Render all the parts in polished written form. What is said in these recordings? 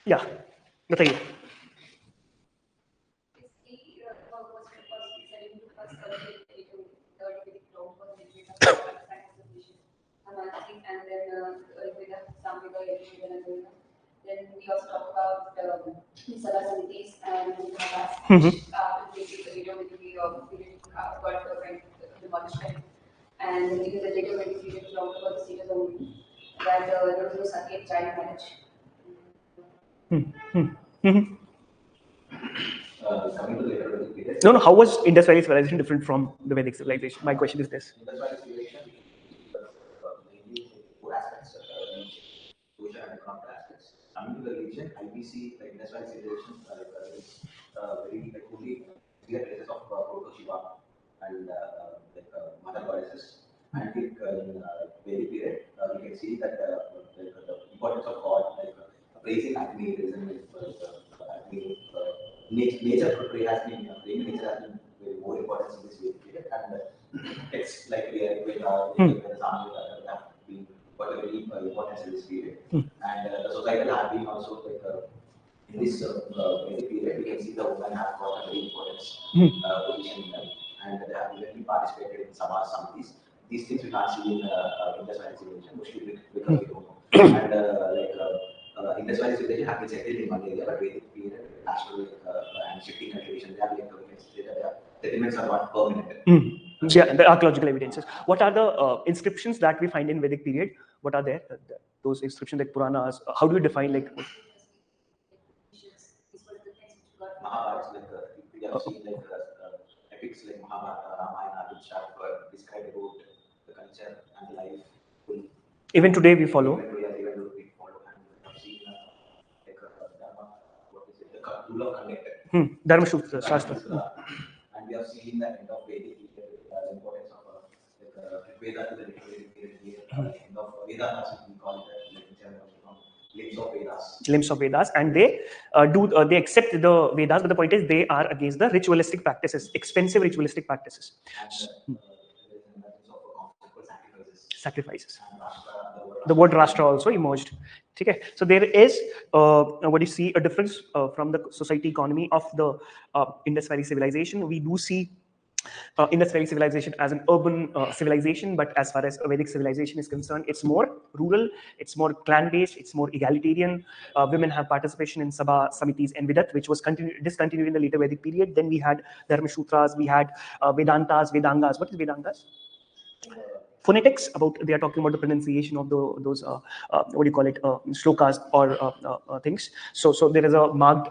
Yeah, बताइए. Then we also talk about philosophies and which the video will be demolishment. And in the later meditation, we talked about the status only, that there was no second child marriage. Coming to the later Vedic period. No, how was Indus Valley civilization different from the Vedic civilization? My question is this. Indus Valley civilization, mainly four aspects, social and economic aspects. Coming to the religion, IBC, like Indus Valley civilization, is very only clear traces of Shiva and mother goddesses. And in Vedic period, we can see that the importance of God, like praising Agni, nature has been very more important in this Vedic period, and texts like Veda, Samhita have been got a very importance in this period, and the societal have been also in this Vedic period. We can see the women have got a very important position in them, and they have even participated in Samaj Samitis. These things we can't see in Indus Valley civilization, mostly because we don't know. And Indus Valley civilization have been settled in one area, but Vedic period, natural and shifting cultivation, they have been settlements are not permanent. Yeah, the archaeological evidences. What are the inscriptions that we find in Vedic period? What are there? Those inscriptions like Puranas. How do you define like? Mahabharata, we have seen epics like Mahabharata, Ramayana, which have described about the culture and life. Even today we follow. Even today we follow, and we have seen Dharma, the rule of conduct. Dharma Shastra. And we have seen the end of Vedic period, the importance of Veda to the literary period, end of Vedas, we call it limbs of Vedas. Limbs of Vedas, and they they accept the Vedas, but the point is they are against the ritualistic practices, expensive ritualistic practices. Sacrifices. The word Rashtra also emerged. Okay, so there is what you see a difference from the society economy of the Indus Valley civilization. We do see Indus Valley civilization as an urban civilization, but as far as Vedic civilization is concerned, it's more rural, it's more clan-based, it's more egalitarian. Women have participation in Sabha, Samitis, and Vidat, which was discontinued in the later Vedic period. Then we had Dharma Sutras, we had Vedantas, Vedangas. What is Vedangas? Phonetics, about they are talking about the pronunciation of those what do you call it, shlokas or things. So there is a marked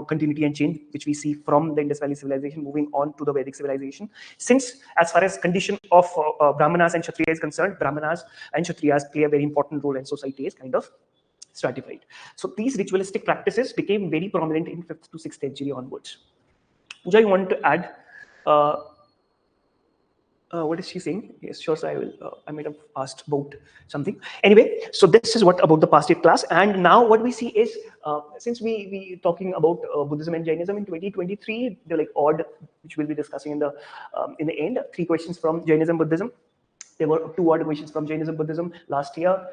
continuity and change which we see from the Indus Valley civilization moving on to the Vedic civilization. Since as far as condition of Brahmanas and Kshatriyas is concerned, Brahmanas and Kshatriyas play a very important role, and society is kind of stratified. So these ritualistic practices became very prominent in 5th to 6th century onwards. Pooja, you want to add? What is she saying? Yes, sure. So I will. I might have asked about something. Anyway, so this is what about the past year class, and now what we see is since we talking about Buddhism and Jainism in 2023, they're like odd, which we'll be discussing in the end. 3 questions from Jainism, Buddhism. There were 2 odd questions from Jainism, Buddhism last year.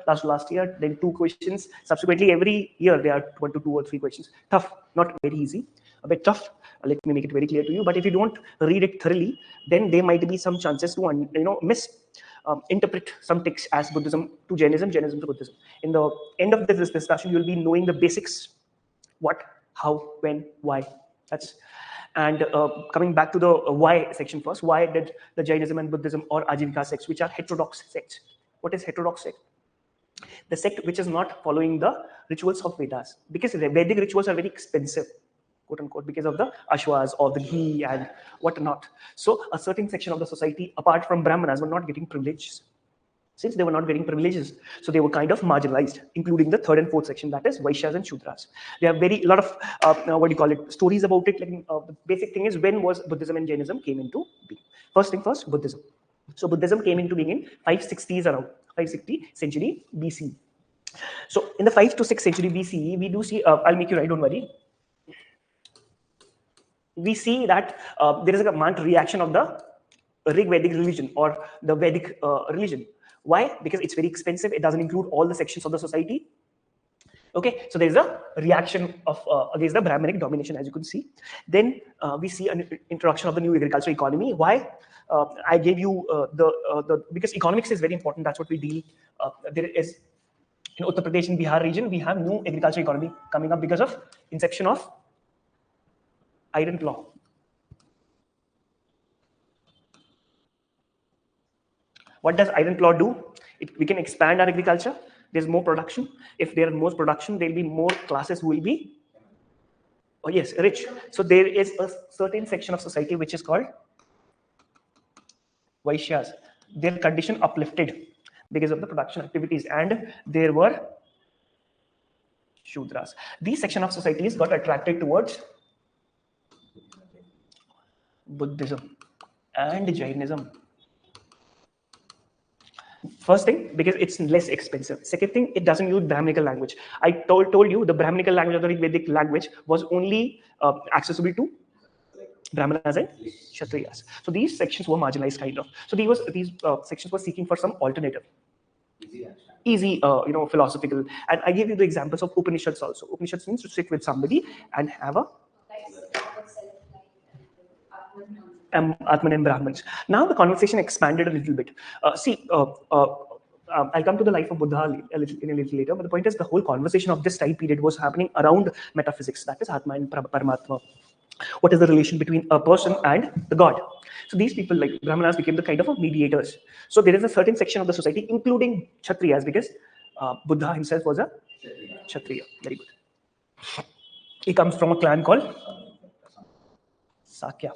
Then 2 questions. Subsequently, every year there are 1 to 2 or 3 questions. Tough, not very easy. A bit tough. Let me make it very clear to you. But if you don't read it thoroughly, then there might be some chances to misinterpret some texts as Buddhism to Jainism, Jainism to Buddhism. In the end of this discussion, you will be knowing the basics: what, how, when, why. And coming back to the why section first. Why did the Jainism and Buddhism or Ajivika sects, which are heterodox sects? What is heterodox sect? The sect which is not following the rituals of Vedas, because the Vedic rituals are very expensive. quote unquote, because of the ashwas or the ghee and whatnot. So a certain section of the society, apart from Brahmanas, were not getting privileges. Since they were not getting privileges, so they were kind of marginalized, including the third and fourth section, that is Vaishyas and Shudras. There are a lot of stories about it. Like the basic thing is, when was Buddhism and Jainism came into being? First thing first, Buddhism. So Buddhism came into being in 560s, around 560 century BCE. So in the 5 to 6 century BCE, we do see. I'll make you write. Don't worry. We see that there is a marked reaction of the Rig Vedic religion or the Vedic religion. Why? Because it's very expensive. It doesn't include all the sections of the society. Okay, so there's a reaction of against the Brahmanic domination, as you can see. Then we see an introduction of the new agricultural economy. Why? I gave you because economics is very important. That's what we deal. There is in Uttar Pradesh and Bihar region, we have new agricultural economy coming up because of inception of iron claw. What does iron claw do? We can expand our agriculture. There's more production. If there is more production, there'll be more classes who will be, oh yes, rich. So there is a certain section of society which is called Vaishyas. Their condition uplifted because of the production activities, and there were Shudras. These section of societies got attracted towards Buddhism and Jainism. First thing, because it's less expensive. Second thing, it doesn't use Brahminical language. I told you the Brahminical language or the Vedic language was only accessible to Brahmanas and Kshatriyas. So these sections were marginalized kind of. So these sections were seeking for some alternative. Easy, philosophical. And I gave you the examples of Upanishads also. Upanishads means to sit with somebody and have a Atman and Brahmins. Now the conversation expanded a little bit. I'll come to the life of Buddha in a little later, but the point is the whole conversation of this time period was happening around metaphysics, that is Atma and Paramatma. What is the relation between a person and the God? So these people, like Brahmanas, became the kind of mediators. So there is a certain section of the society, including Kshatriyas, because Buddha himself was a Kshatriya. Very good. He comes from a clan called Sakya.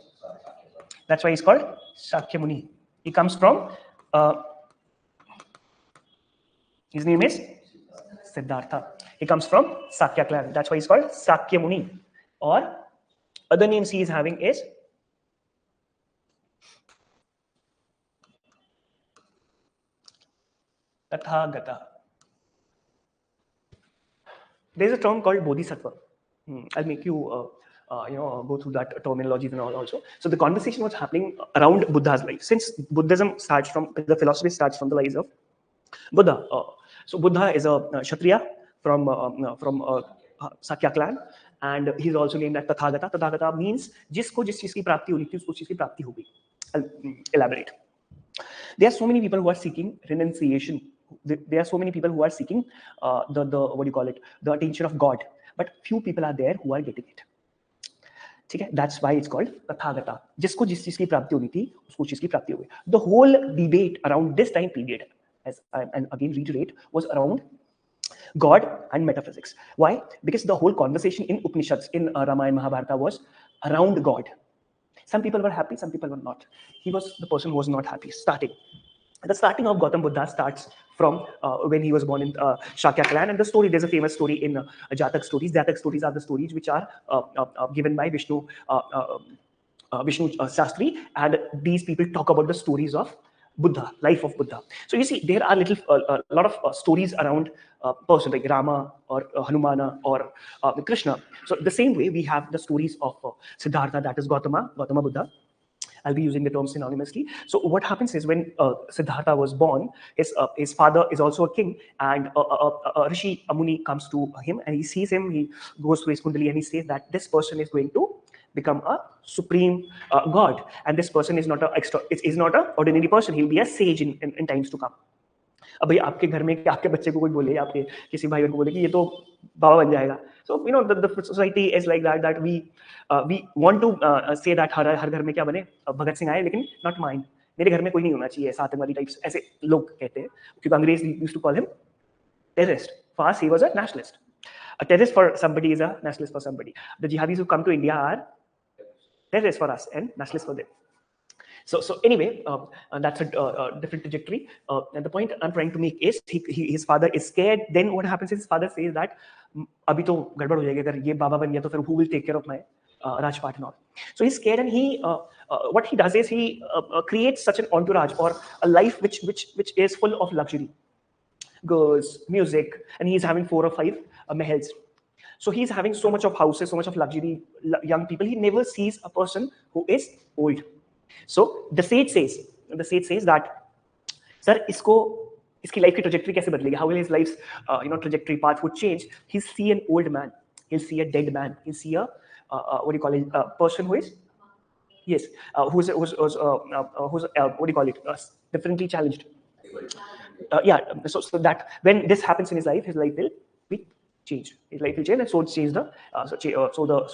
That's why he's called Sakya Muni. He comes from, his name is Siddhartha. He comes from Sakya clan. That's why he's called Sakya Muni. Or other names he is having is Tathagata. There's a term called Bodhisattva. I'll make you go through that terminologies and all also. So the conversation was happening around Buddha's life. Since Buddhism starts from, the philosophy starts from the lives of Buddha. So Buddha is a Kshatriya from Sakya clan, and he's also named as Tathagata. Tathagata means jisko jis cheez ki prapti honi thi usko cheez ki prapti ho gayi. I'll elaborate. There are so many people who are seeking renunciation. There are so many people who are seeking the attention of God, but few people are there who are getting it. Okay? That's why it's called Tathagata. Jisko jis cheez ki prapti honi thi usko cheez ki prapti ho gayi. The whole debate around this time period, as I again reiterate, was around God and metaphysics. Why? Because the whole conversation in Upanishads, in Ramayana, Mahabharata was around God. Some people were happy, some people were not. He was the person who was not happy. The starting of Gautama Buddha starts from when he was born in Shakya clan, and the story, there's a famous story in Jatak stories. Jatak stories are the stories which are given by Vishnu Shastri, and these people talk about the stories of Buddha, life of Buddha. So you see, there are a lot of stories around person like Rama or Hanumana or Krishna. So the same way we have the stories of Siddhartha, that is Gautama Buddha. I'll be using the term synonymously. So what happens is when Siddhartha was born, his father is also a king, and a rishi, a muni, comes to him and he sees him. He goes to his kundali and he says that this person is going to become a supreme god, and this person is not an ordinary person. He'll be a sage in times to come. अब भाई आपके घर में आपके बच्चे को कोई बोले, आपके किसी भाई को बोले कि ये तो बाबा बन जाएगा. So you know the society is like that we want to say that हर घर में क्या बने, भगत सिंह आए, लेकिन not mine. मेरे घर में कोई नहीं होना चाहिए, ऐसा आतंकवादी टाइप्स ऐसे लोग कहते हैं, क्योंकि अंग्रेज used to call him terrorist. For us he was a nationalist. A terrorist for somebody is a nationalist for somebody. The jihadis who come to India are terrorists for us and nationalists for them. So anyway, that's a different trajectory. And the point I'm trying to make is his father is scared. Then what happens is his father says that abhi to gadbad ho jayega, agar ye baba ban gaya to fir who will take care of my Rajpat and all. So he's scared, and he what he does is he creates such an entourage or a life which is full of luxury, girls, music, and he's having 4 or 5 mahals. So he's having so much of houses, so much of luxury, young people. He never sees a person who is old. So the sage says that, sir, iski life ki trajectory kaise badlegi? How will his life's trajectory path would change? He'll see an old man, he'll see a dead man, he'll see a what do you call it? A person who is who's what do you call it? Differently challenged. So that when this happens in his life will be changed. His life will change, and so change the so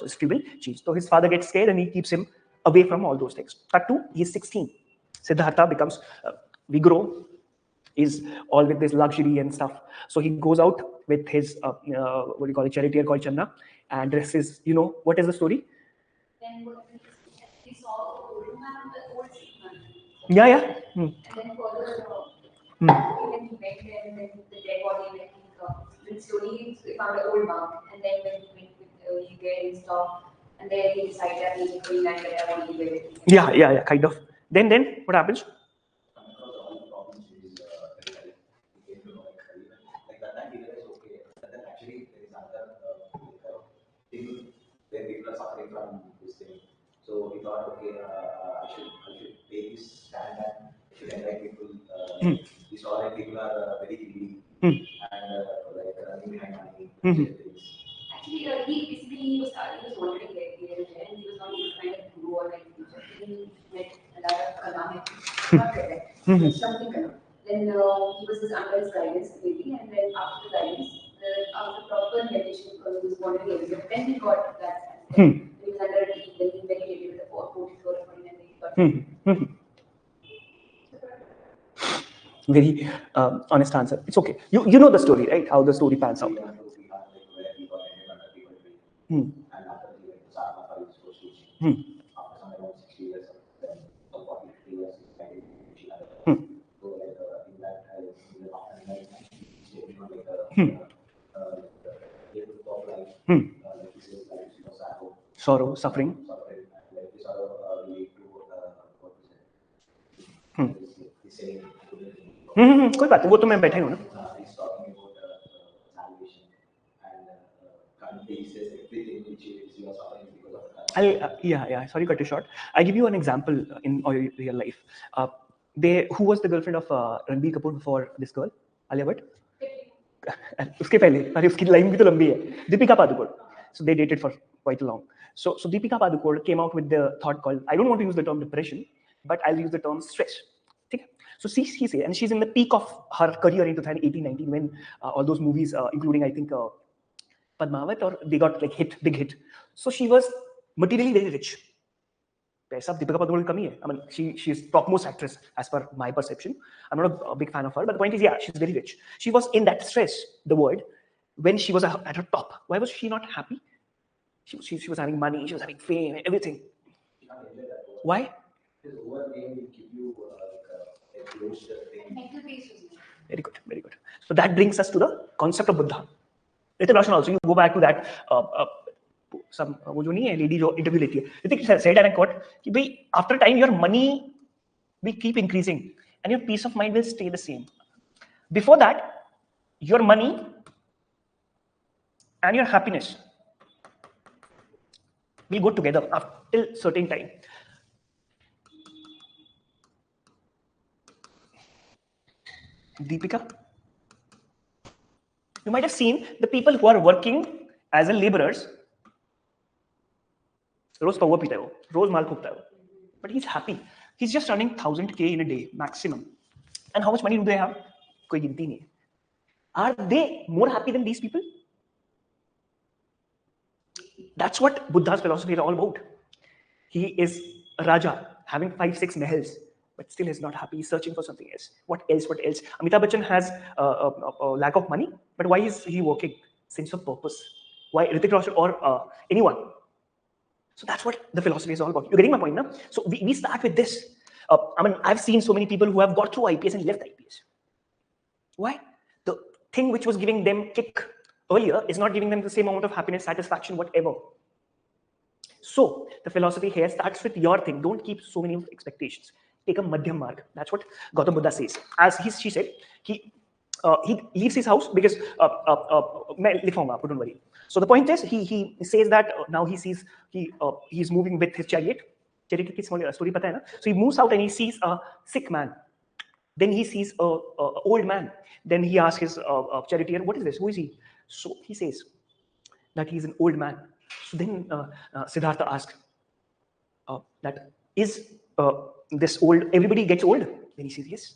history will change. So his father gets scared, and he keeps him away from all those things. Cut to he's 16. Siddhartha becomes we grow. Is all with this luxury and stuff. So he goes out with his what do you call it, charioteer called Channa, and dresses. You know what is the story? Then he saw the old man, the old sick man. Yeah. And then further, when he went there, and then the dead body, when slowly he found an old monk, and then when he went with he there and stuff, and then he decided that he's going and that I want to live it. Yeah, kind of. Then what happens? Where people are suffering from this thing. So we thought, okay, I should take this stand and I should invite people. We saw that people are very greedy and like running behind money. Actually, he was wondering where he was there, and he was not able to find a guru or like teacher. He met another Kalame, not there, something kind of. Then he was under his guidance, maybe, and then after the guidance, after proper meditation, because he was wandering everywhere, then he got that. He was under a tree, then he meditated with the 44 or 49, then he got Very honest answer. It's okay. You know the story, right? How the story pans out. And after he went to Sarna for his first teaching, after some around 60 years, then some 40, 50 years, he started teaching others. So like in that, in the after night, he stayed on like the of life, like he says, like sorrow, suffering. And like this sorrow lead to what is it? He's saying. कोई बात नहीं, वो तो मैं बैठा ही हूँ ना. He's talking about salvation and he says everything which is your suffering because of Sorry, cut you short. I'll give you an example in real life. Who was the girlfriend of Ranbir Kapoor before this girl? Alia Bhatt? उसके पहले, अरे उसकी line भी तो लंबी है. Deepika Padukone. So they dated for quite long. So Deepika Padukone came out with the thought called, I don't want to use the term depression, but I'll use the term stress. So she said, and she's in the peak of her career in 2018-19 when all those movies, including I think Padmavat, or they got like big hit. So she was materially very rich. Paisa Deepika Padukone kami hai. I mean, she's topmost actress as per my perception. I'm not a big fan of her, but the point is, yeah, she's very rich. She was in that stress, the word, when she was at her top. Why was she not happy? She was having money, she was having fame, everything. Why? Because over time will give you mental peace. Very good. So that brings us to the concept of Buddha. Ritik Roshan also, you go back to that वो जो नहीं है lady जो interview लेती है. Ritik said, and I quote, कि भाई after time your money will keep increasing and your peace of mind will stay the same. Before that, your money and your happiness will go together till certain time. Deepika, you might have seen the people who are working as a laborers. रोज पौवा पीता है वो, रोज माल फूकता है वो, but he's happy. He's just earning 1000K in a day maximum. And how much money do they have? कोई गिनती नहीं है. Are they more happy than these people? That's what Buddha's philosophy is all about. He is a Raja having 5-6 mahals, but still is not happy. He's searching for something else. What else? Amitabh Bachchan has a lack of money, but why is he working? sense of purpose. Why Hrithik Roshan or anyone? So that's what the philosophy is all about. You're getting my point now? So we start with this. I mean, I've seen so many people who have got through IPS and left IPS. Why? The thing which was giving them kick earlier is not giving them the same amount of happiness, satisfaction, whatever. So the philosophy here starts with your thing. Don't keep so many expectations. Take a madhyam marg. That's what Gautama Buddha says. As she said, he leaves his house because don't worry. So the point is, he says that now he sees he's moving with his chariot. Chariot ki story pata hai na? So he moves out and he sees a sick man. Then he sees a old man. Then he asks his charioteer, "What is this? Who is he?" So he says that he's an old man. So then Siddhartha asks, "That is this old? Everybody gets old?" Then he says, "Yes,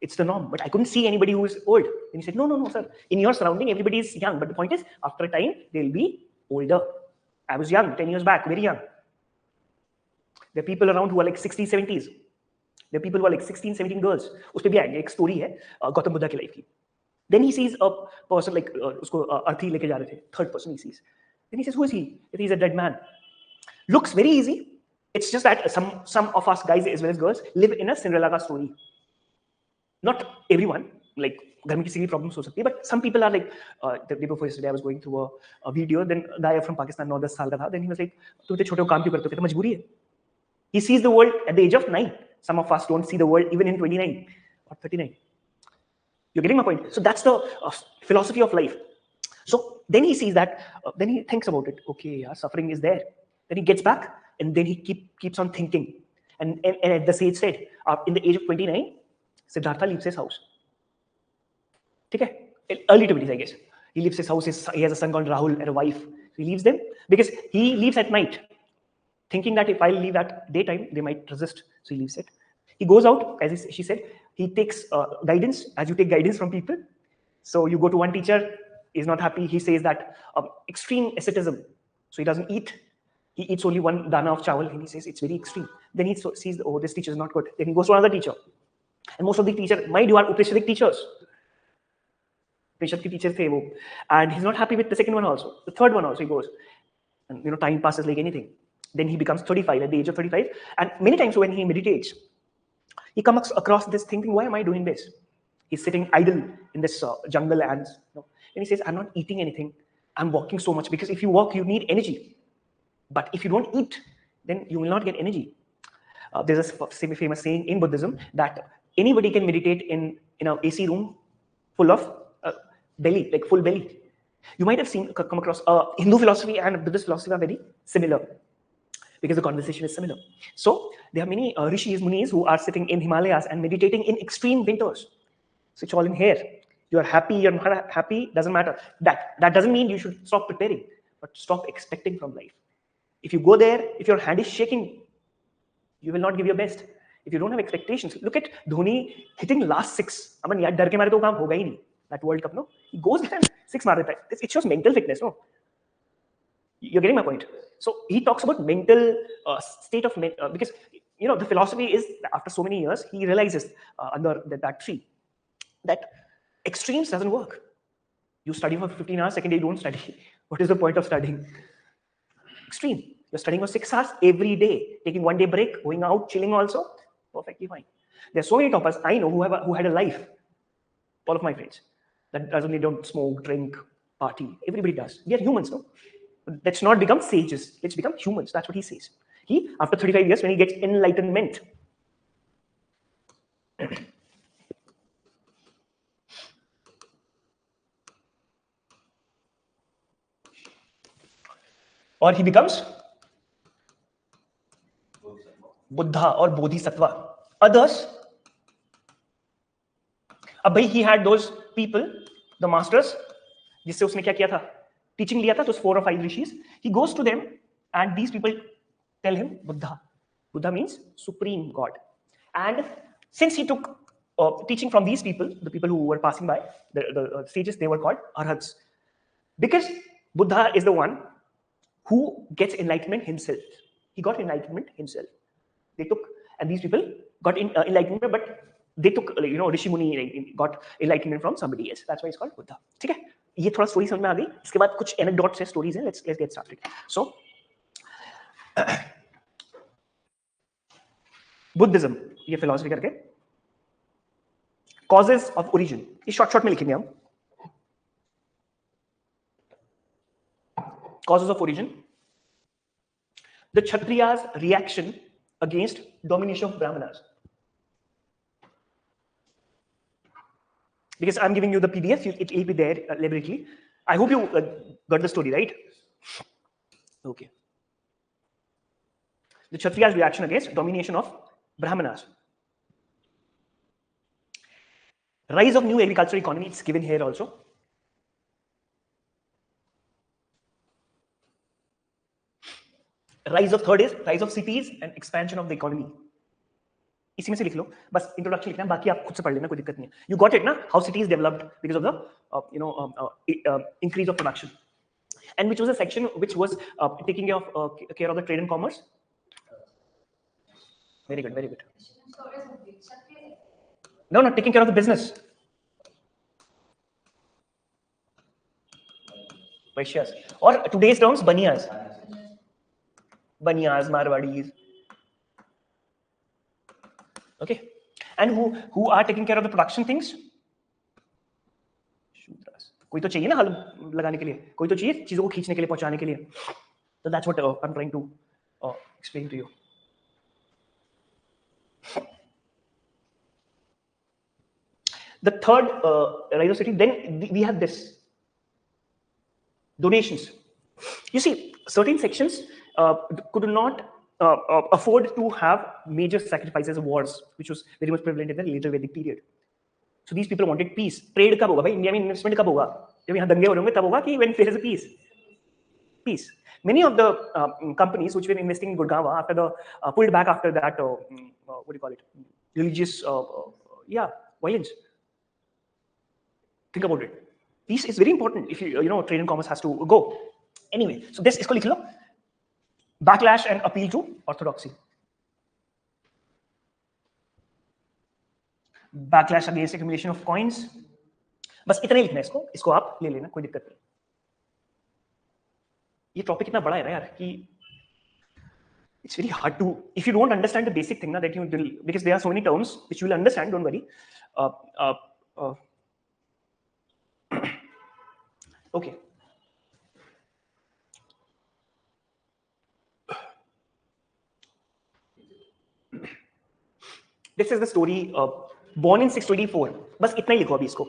it's the norm. But I couldn't see anybody who is old." Then he said, "No, sir. In your surrounding, everybody is young. But the point is, after a time, they'll be older. I was young 10 years back, very young. There are people around who are like 60s, 70s. There are people who are like 16, 17 girls. उसपे भी आएंगे एक story है गौतम बुद्धा की life की. Then he sees a person like उसको अर्थी लेके जा रहे थे. Third person he sees. Then he says, "Who is he?" He's a dead man. Looks very easy. It's just that some of us guys as well as girls live in a Cinderella ka story. Not everyone. Like घर में किसी की problems हो सकती है. But some people are like the day before yesterday I was going through a video. Then a guy from Pakistan 9-10 साल का था. Then he was like, "तुम इतने छोटे हो काम क्यों करते हो? तो मजबूरी है." He sees the world at the age of 9. Some of us don't see the world even in 29 or 39. You're getting my point? So that's the philosophy of life. So then he sees that, then he thinks about it. Okay, yeah, suffering is there. Then he gets back and then he keeps on thinking. And at the sage said, in the age of 29, Siddhartha leaves his house. Okay? Early 20s, I guess. He leaves his house. He has a son called Rahul and a wife. So he leaves them because he leaves at night, thinking that if I leave at daytime, they might resist. So he leaves it. He goes out, as she said, he takes guidance, as you take guidance from people. So you go to one teacher, he's not happy. He says that extreme asceticism. So he doesn't eat. He eats only one dana of chawal, and he says it's very extreme. Then he sees, oh, this teacher is not good. Then he goes to another teacher. And most of the teachers, mind you, are Upanishadic teachers. Upanishad ki teachers the wo. And he's not happy with the second one also. The third one also he goes. And time passes like anything. Then he becomes 35 at the age of 35. And many times when he meditates, he comes across this thinking, why am I doing this? He's sitting idle in this jungle and he says, I'm not eating anything. I'm walking so much because if you walk, you need energy. But if you don't eat, then you will not get energy. There's a famous saying in Buddhism that anybody can meditate in an AC room full of belly, like full belly. You might have come across Hindu philosophy and Buddhist philosophy are very similar, because the conversation is similar. So there are many rishis, munis who are sitting in Himalayas and meditating in extreme winters. So it's all in here. You're happy, you're not happy, doesn't matter. That doesn't mean you should stop preparing, but stop expecting from life. If you go there, if your hand is shaking, you will not give your best. If you don't have expectations, look at Dhoni hitting last 6. I mean, yaar, dar ke mare to kaam hoga hi nahi. That World Cup, no? He goes there and 6 maar deta hai. It shows mental fitness, no? You're getting my point. So he talks about mental state of because the philosophy is after so many years he realizes under that tree that extremes doesn't work. You study for 15 hours, second day you don't study. What is the point of studying? Extreme. You're studying for 6 hours every day, taking 1 day break, going out, chilling also, perfectly fine. There's so many toppers I know who had a life. All of my friends. That doesn't mean don't smoke, drink, party. Everybody does. We are humans, no? Let's not become sages. Let's become humans. That's what he says. He, after 35 years, when he gets enlightenment, or he becomes Buddha or Bodhisattva. Others, he had those people, the masters, जिससे उसने क्या किया था? Teaching liya tha, those 4 or 5 rishis. He goes to them and these people tell him Buddha. Buddha means supreme God. And since he took teaching from these people, the people who were passing by, the sages, they were called arhats. Because Buddha is the one who gets enlightenment himself. He got enlightenment himself. And these people got enlightenment, but they took, Rishi Muni got enlightenment from somebody else. That's why it's called Buddha. Okay? ये थोड़ा story समझ में आ गई. इसके बाद कुछ anecdotes है, stories हैं. Let's get started. So Buddhism, ये फिलॉसफी करके, कॉजेस ऑफ ओरिजिन, ये शॉर्ट में लिखेंगे हम. Causes of origin: the Kshatriyas' reaction against domination of Brahmanas. Because I'm giving you the PDF, it will be there elaborately. I hope you got the story, right? Okay. The Kshatriyas' reaction against domination of Brahmanas. Rise of new agricultural economy, it's given here also. Rise of third is rise of cities and expansion of the economy. इसी में से लिख लो, बस introduction लिखना है, बाकी आप खुद से पढ़ लेना, कोई दिक्कत नहीं है. यू गॉट इट ना, how cities developed because of the increase of production. And which was a section which was taking care of the trade and commerce. Very good, very good. No, taking care of the business. Vaishyas, or today's terms, baniyas, marwadis. Okay, and who are taking care of the production things? Shudras. कोई तो चाहिए ना हल लगाने के लिए, कोई तो चाहिए चीजों को खींचने के लिए, पहुंचाने के लिए. So that's what I'm trying to explain to you. The third rise of city, then we have this donations. You see, certain sections could not afford to have major sacrifices of wars, which was very much prevalent in the later Vedic period. So these people wanted peace. Trade कब होगा भाई? India में investment कब होगा? जब यहाँ दंगे हो रहे होंगे तब होगा कि when there is a peace. Peace. Many of the companies which were investing in Gurgaon after the pulled back after that, what do you call it? Religious, violence. Think about it. Peace is very important if you know trade and commerce has to go. Anyway, so this इसको लिख लो. Backlash and appeal to orthodoxy. Backlash against accumulation of coins. बस इतना ही लिखना है इसको आप ले लेना, कोई दिक्कत नहीं. ये टॉपिक इतना बड़ा है ना यार कि it's very hard to, if you don't understand the basic thing, na, that you will, because there are so many terms which you will understand, don't worry. Okay. This is the story, born in 624. बस इतना ही लिखो अभी इसको.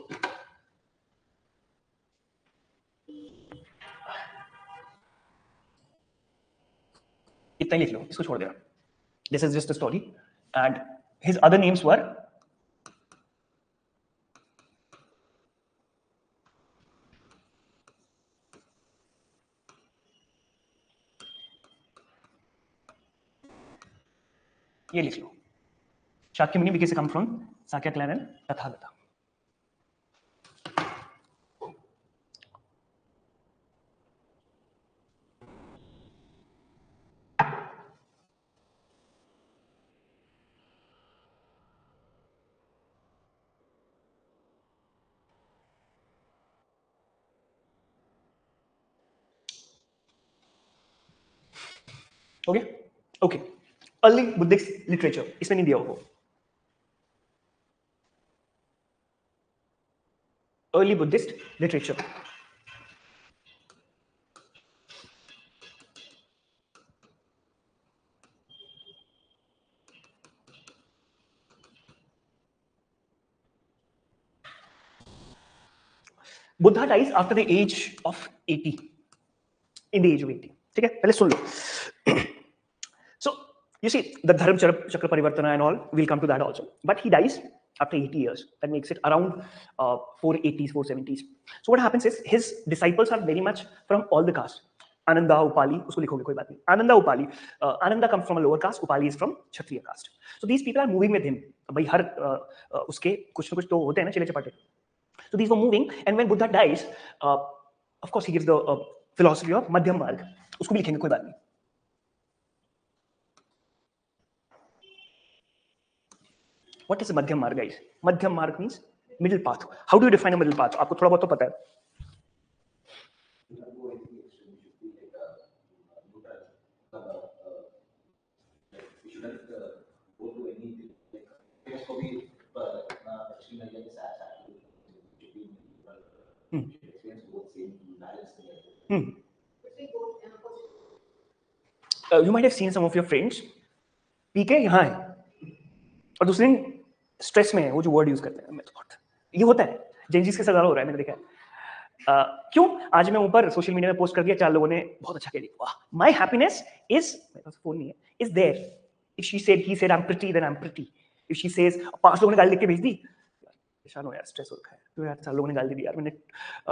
इतना ही लिख लो, इसको छोड़ देना. This is just a story, and his other names were ये लिख लो. Shakyamuni because they come from Sakya clan and Tathagata. Okay. Early Buddhist literature. इसमें नहीं दिया वो. Early Buddhist literature. Buddha dies after the age of 80. In the age of 80. ठीक है, पहले सुन लो. So you see the Dharma Chakra Parivartana and all, we'll come to that also. But he dies after 80 years. That makes it around 480s, 470s. So what happens is his disciples are very much from all the castes. Ananda, Upali, उसको लिखोगे कोई बात नहीं. Ananda, Upali. Ananda comes from a lower caste. Upali is from Kshatriya caste. So these people are moving with him. भाई हर उसके कुछ न कुछ तो होते हैं ना चिले चपाटे. So these were moving, and when Buddha dies, of course he gives the philosophy of Madhyam Marg. उसको भी लिखेंगे कोई बात नहीं. What is a Madhyam Marg, guys? Madhyam Marg means middle path. How do you define a middle path? आपको थोड़ा बहुत तो पता है. You might have seen some of your friends पी के यहाँ है और दूसरे दिन स्ट्रेस में है, वो जो वर्ड यूज करते हैं, मैं तो ये होता है, जेंजीज के साथ ज़्यादा हो रहा है, मैंने देखा है। क्यों? आज मैं ऊपर सोशल मीडिया में पोस्ट कर दिया, 4 लोगों ने बहुत अच्छा कह दिया, वाह, माय हैप्पीनेस इज, मेरे पास फोन नहीं है, is there. If she said, he said I am pretty, then I am pretty. If she says, 5 लोगों ने गाली लिख के भेज दी, परेशान हो यार, स्ट्रेस हो रखा है, तो यार 4 लोगों ने गाली दी यार, मैंने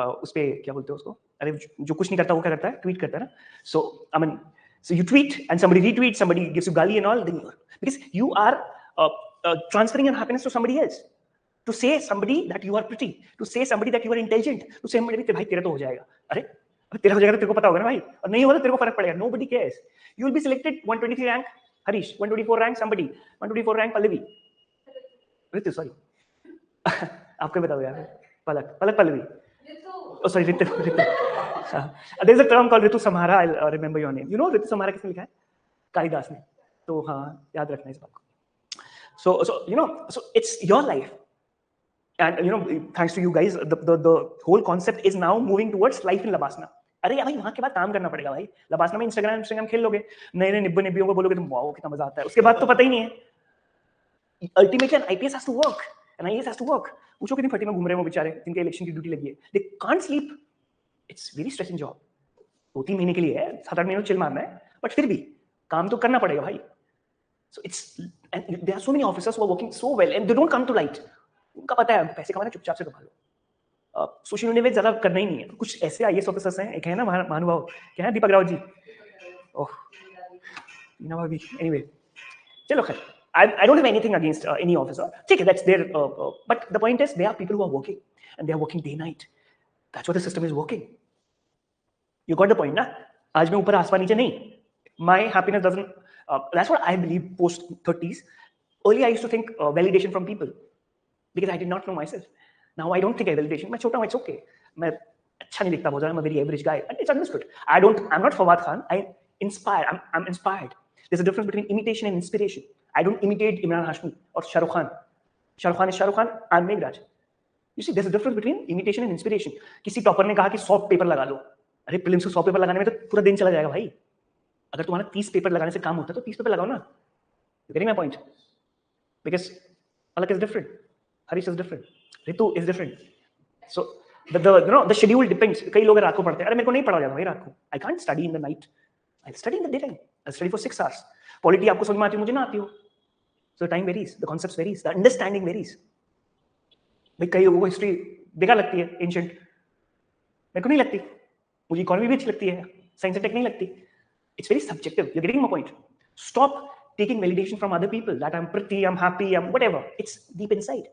उस पे क्या बोलते हैं उसको, अरे जो कुछ नहीं करता वो क्या करता है, ट्वीट करता है ना। So I mean, so you tweet and somebody retweets, somebody gives you gali and all, then you are, because you are transferring your happiness to somebody else. To say somebody that you are pretty, to say somebody that you are intelligent, to say somebody भाई तेरा तो हो जाएगा, अरे अब तेरा हो जाएगा तो तेरे को पता होगा ना भाई, और नहीं होगा तो तेरे को फर्क पड़ेगा, nobody cares. You will be selected 123 rank Harish, 124 rank somebody, 124 rank Pallavi, Ritu, sorry. आपको बताओ यार, पलक Pallavi, oh sorry, Ritu. There is a term called Ritu Samhara, I'll remember your name. You know Ritu Samhara किसने लिखा है? कालिदास ने, तो हाँ याद रखना इस बात को. So you know, so it's your life, and you know, thanks to you guys, the whole concept is now moving towards life in Labasna. अरे भाई वहाँ के बाद काम करना पड़ेगा भाई, लबासना में इंस्टाग्राम खेल लोगे, नए नए निब्बियों को बोलोगे तुम, वाओ कितना मजा आता है, उसके बाद तो पता ही नहीं है. Ultimately an IPS has to work, an IAS has to work. पूछो कितनी फटी में घूम रहे हैं वो बेचारे, जिनके इलेक्शन की ड्यूटी लगी है, they can't sleep. It's very stressing job. 2-3 महीने के लिए है, 7-8 महीने चिल मारना है, बट फिर भी काम तो करना पड़ेगा भाई. So it's, and there are so many officers who are working so well and they don't come to light. उनका पता है पैसे कमाना, चुपचाप से कमा लो. सोशल मीडिया में ज्यादा करना ही नहीं है. कुछ ऐसे आईएएस ऑफिसर्स हैं, एक है ना महानुभाव, क्या है, दीपक रावत जी, ओह टीना भाभी, एनीवे चलो खैर, I don't have anything against any officer. ठीक है, that's their but the point is there are people who are working and they are working day night. That's what the system is working. You got the point ना? आज मैं ऊपर आसमान नीचे नहीं. My happiness doesn't, that's what I believe post 30s. Earlier I used to think validation from people because I did not know myself. Now I don't think I validation. मैं छोटा हूँ, it's okay. मैं अच्छा नहीं दिखता बहुत ज़्यादा, I'm a very average guy and it's understood. I'm not Fawad Khan. I'm inspired. There's a difference between imitation and inspiration. I don't imitate Imran Hashmi or Shah Rukh Khan. Shah Rukh Khan is Shah Rukh Khan. I'm Meghraj. You see, there's a difference between imitation and inspiration. किसी topper ने कहा कि 100 paper लगा लो. अरे prelims को 100 paper लगाने में तो पूरा दिन चला जाएगा भाई. अगर तुम्हारा 30 पेपर लगाने से काम होता है तो 30 पेपर लगाओ ना. You getting my point? Because Palak is different, Harish is different, Ritu is different. So the schedule depends. कई लोग रात को पढ़ते हैं. अरे मेरे को नहीं पढ़ा जाता भाई रात को. I can't study in the night. I'll study in the daytime. I'll study for 6 hours. Polity आपको समझ में आती है, मुझे ना आती हो. So the time varies, the concepts varies, the understanding varies. भाई कई लोगों को हिस्ट्री बेकार लगती है, एंशिएंट. मेरे को नहीं लगती. मुझे इकोनॉमी भी अच्छी लगती है, साइंस एंड टेक नहीं लगती. It's very subjective. You're getting my point. Stop taking validation from other people that I'm pretty, I'm happy, I'm whatever. It's deep inside.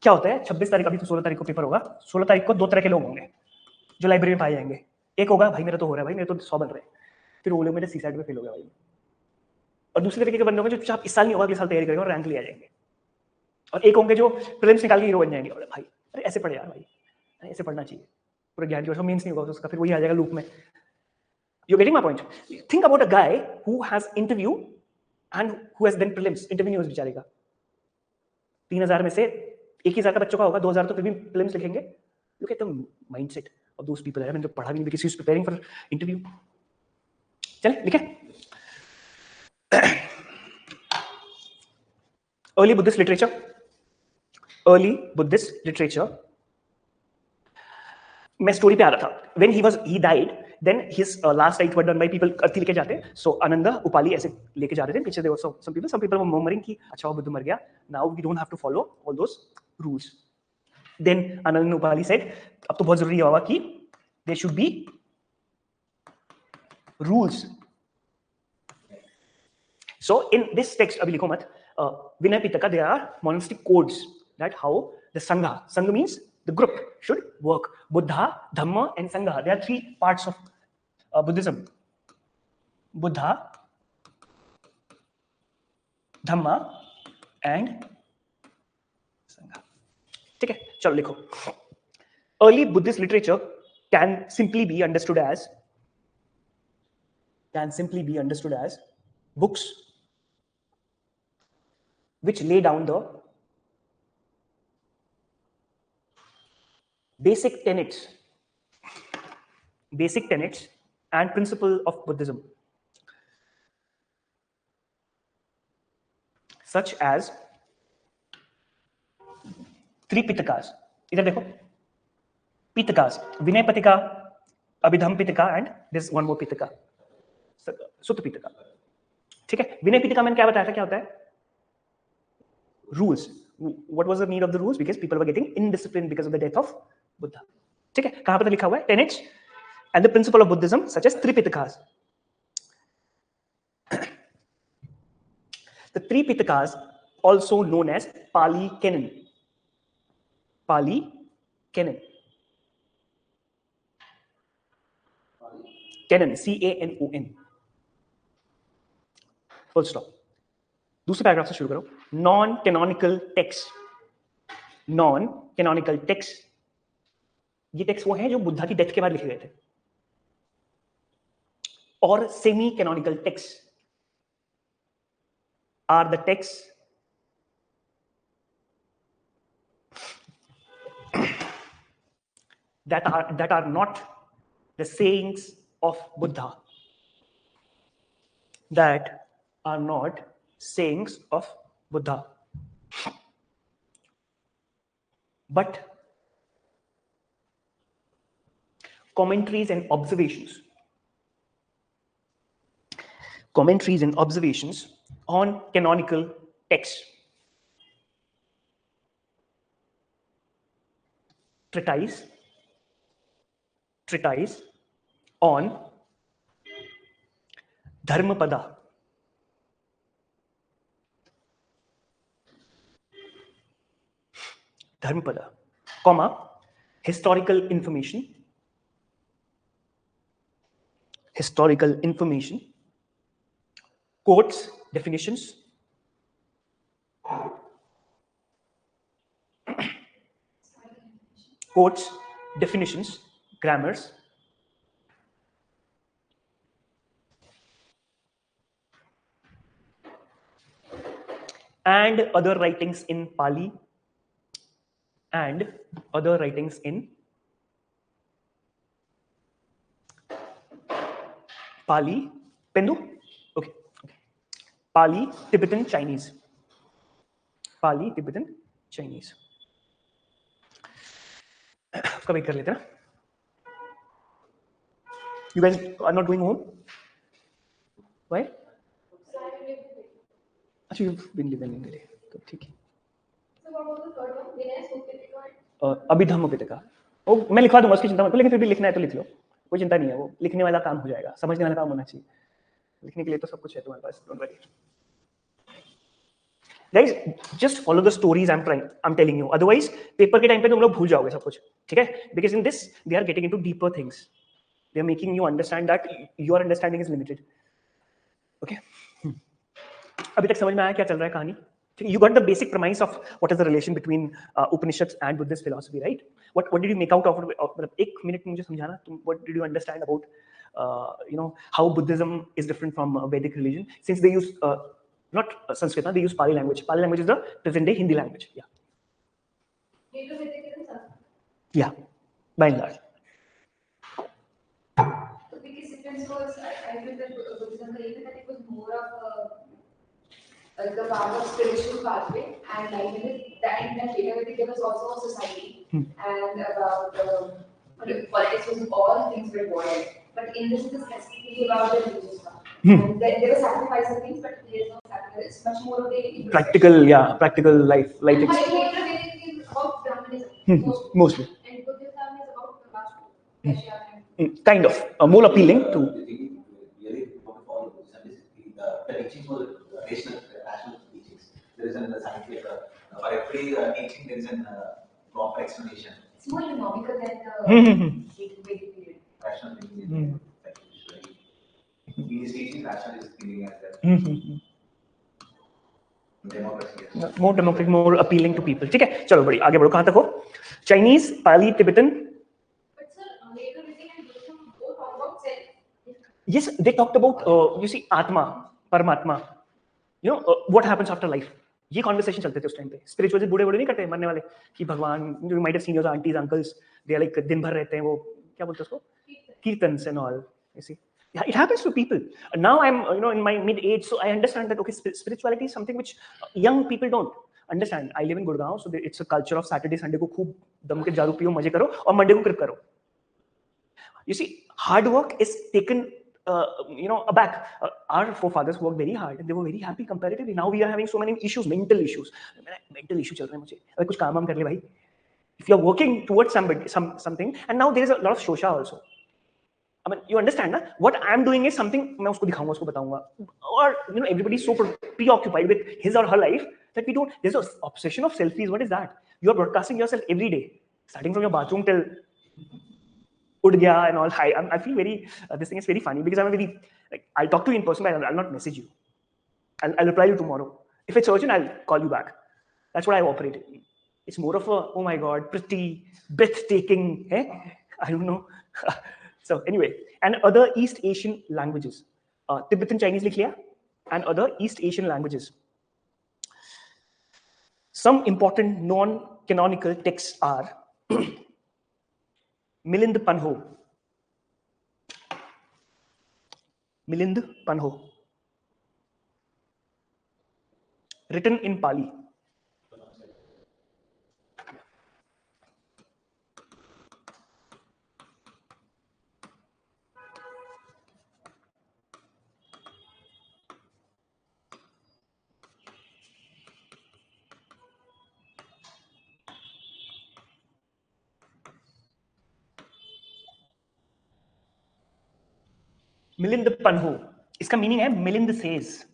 क्या होता है, 26 तारीख, अभी तो 16 तारीख को पेपर होगा. 16 तारीख को 2 तरह के लोग होंगे जो लाइब्रेरी में पाए जाएंगे. एक होगा भाई मेरा तो हो रहा है भाई, मेरे तो 100 बन रहे हैं, फिर वो लोग मेरे सीसाइड में फेल हो गया भाई. और दूसरे तरीके के बंदे होंगे जो चुपचाप इस साल नहीं होगा, अगले साल तैयारी करेंगे और रैंक ले आ जाएंगे. और एक होंगे जो प्रीलिम्स निकाल के हीरो बन जाएंगे. और भाई अरे ऐसे पढ़े यार भाई, ऐसे पढ़ना चाहिए, पूरा ज्ञान की वर्ष मेंस नहीं होगा उसका, फिर वही आ जाएगा लूप में. You're getting my point. Think about a guy who has interview and who has then prelims. Interview नहीं हो बेचारे का. 3000 में से 1000 का बच्चों का होगा, 2000 तो फिर भी prelims लिखेंगे. Look at the mindset of those people. मैंने तो पढ़ा भी नहीं because he's preparing for interview. चले लिखे. Early Buddhist literature. Early Buddhist literature. मैं स्टोरी पे आ रहा था. When he died. Then his last rites were done by people. अर्थी लेके जाते. So Ananda Upali ऐसे लेके जा रहे थे. पीछे there were some people were murmuring कि अच्छा वो बुद्ध मर गया. Now we don't have to follow all those rules. Then Ananda Upali said, अब तो बहुत जरूरी है बाबा कि there should be rules. So in this text अभी लिखो मत. Vinay Pitaka, there are monastic codes that how the Sangha means the group should work. Buddha, Dhamma and Sangha. There are 3 parts of Buddhism. Buddha, Dhamma and Sangha. ठीक है, चलो लिखो. Early Buddhist literature can simply be understood as books which lay down the basic tenets and principle of Buddhism. such as three Pitakas. इधर देखो, Pitakas, Vinay Pitaka, Abhidham Pitaka, and this one more Pitaka, Sutta Pitaka. ठीक है, विनय पिटका मैंने क्या बताया था, क्या होता है? Rules. What was the need of the rules? Because people were getting indisciplined because of the death of Buddha. ठीक है, कहां पर लिखा हुआ है? Tenets and the principle of Buddhism, such as three Pitakas. The three Pitakas, also known as Pali Canon. Pali Canon. Canon, C-A-N-O-N. Full stop. दूसरे paragraph से शुरू करो. Non canonical text. Non canonical text, ये text वो हैं जो बुद्धा की death के बाद लिखे गए थे. और semi canonical text are the text that are not the sayings of Buddha. That are not sayings of Buddha, but commentaries and observations. Commentaries and observations on canonical texts. Treatise on Dharmapada. Dharmapada, comma, historical information, quotes, definitions, quotes, definitions, grammars, and other writings in Pali and other writings in Pali, Pendu? Okay. Pali, Tibetan, Chinese. Pali, Tibetan, Chinese. उसका wait कर लेते हैं ना. You guys are not going home? Why? अच्छा, you've been living in Delhi. तो ठीक है. अभिधम्म पिटका, वो मैं लिखवा दूंगा, उसकी चिंता मत, लेकिन फिर भी लिखना है तो लिख लो, कोई चिंता नहीं है, वो लिखने वाला काम हो जाएगा, समझने वाला काम होना चाहिए. लिखने के लिए तो सब कुछ है तुम्हारे पास, don't worry. Guys, just follow the stories I'm telling you. Otherwise, paper के टाइम पे तुम लोग भूल जाओगे सब कुछ, ठीक है? Because in this, they are getting into deeper things. They are making you understand that your understanding is limited. Okay? अभी तक समझ में आया क्या चल रहा है कहानी? You got the basic premise of what is the relation between Upanishads and Buddhist philosophy, right? What did you make out of it? एक मिनट मुझे समझाना, what did you understand about how Buddhism is different from Vedic religion, since they use not Sanskrit, they use Pali language. Pali language is the present day Hindi language. Yeah, by and large. The biggest difference was I feel that Buddhism, even that it was more of the part of spiritual pathway, and like in that data there was also a society and about politics was all things were important. But in this, it is specifically about the religious part. And there were sacrifices things, but there is no sacrifice. It's much more of the practical life experience. Is about Brahmanism mostly. And Buddhism is about the kind of more appealing to. Really want to follow Buddhism is the teachings were rational teachings. There is a scientific for every teaching there is a proper explanation. It's more economical than the Vedic period. Rational thinking is teaching rational is thinking as well. Democracy. More democratic, more appealing to people. ठीक है, चलो बड़ी आगे बढ़ो. कहाँ तक हो? Chinese, Pali, Tibetan. But sir, later Vedic and Buddhism both talk about self. Yes, they talked about you see Atma, Paramatma. What happens after life. ये conversation चलते थे उस टाइम पे. Spiritual बूढ़े नहीं करते मरने वाले कि भगवान, you might have seen your aunties, uncles, they are like दिन भर रहते हैं, वो क्या बोलते हैं उसको? Kirtans and all. You see, Yeah, it happens to people. Now I'm in my mid-age, so I understand that okay, spirituality is something which young people don't understand. I live in Gurgaon, so it's a culture of Saturday, Sunday को खूब दम के दारू पियो, मजे करो, और Monday को कृप करो. You see, hard work is taken aback. Our forefathers worked very hard and they were very happy comparatively. Now we are having so many issues, mental issues. Mental issue चल रहे हैं मुझे. अबे कुछ काम कर ले भाई. If you are working towards something, and now there is a lot of shosha also. I mean, you understand, na? What I'm doing is something मैं उसको दिखाऊंगा, उसको बताऊंगा. Or everybody is so preoccupied with his or her life that we don't. There's an obsession of selfies. What is that? You are broadcasting yourself every day, starting from your bathroom till ud gaya and all. I feel very. This thing is very funny because I'm a very I'll talk to you in person, but I'll not message you. I'll reply you tomorrow. If it's urgent, I'll call you back. That's what I operate in. It's more of a oh my god, pretty, breathtaking. I don't know. So anyway, and other East Asian languages, Tibetan Chinese likh liya, and other East Asian languages. Some important non-canonical texts are Milind Panho. Milind Panho, written in Pali. Milind पन्हो, इसका meaning है Milind says.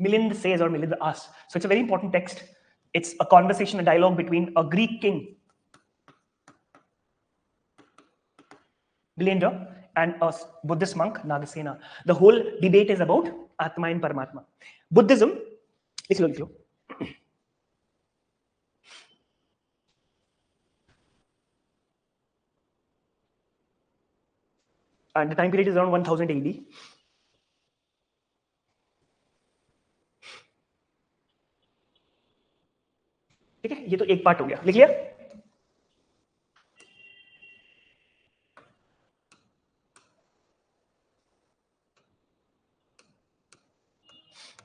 Milind says or Milind asks. So it's a very important text. It's a conversation, a dialogue between a Greek king, Milinder, and a Buddhist monk, Nagasena. The whole debate is about Atma and Paramatma. Buddhism, लिख लो. And the time period is around 1000 AD. ठीक है, ये तो एक part हो गया. लिख लिया?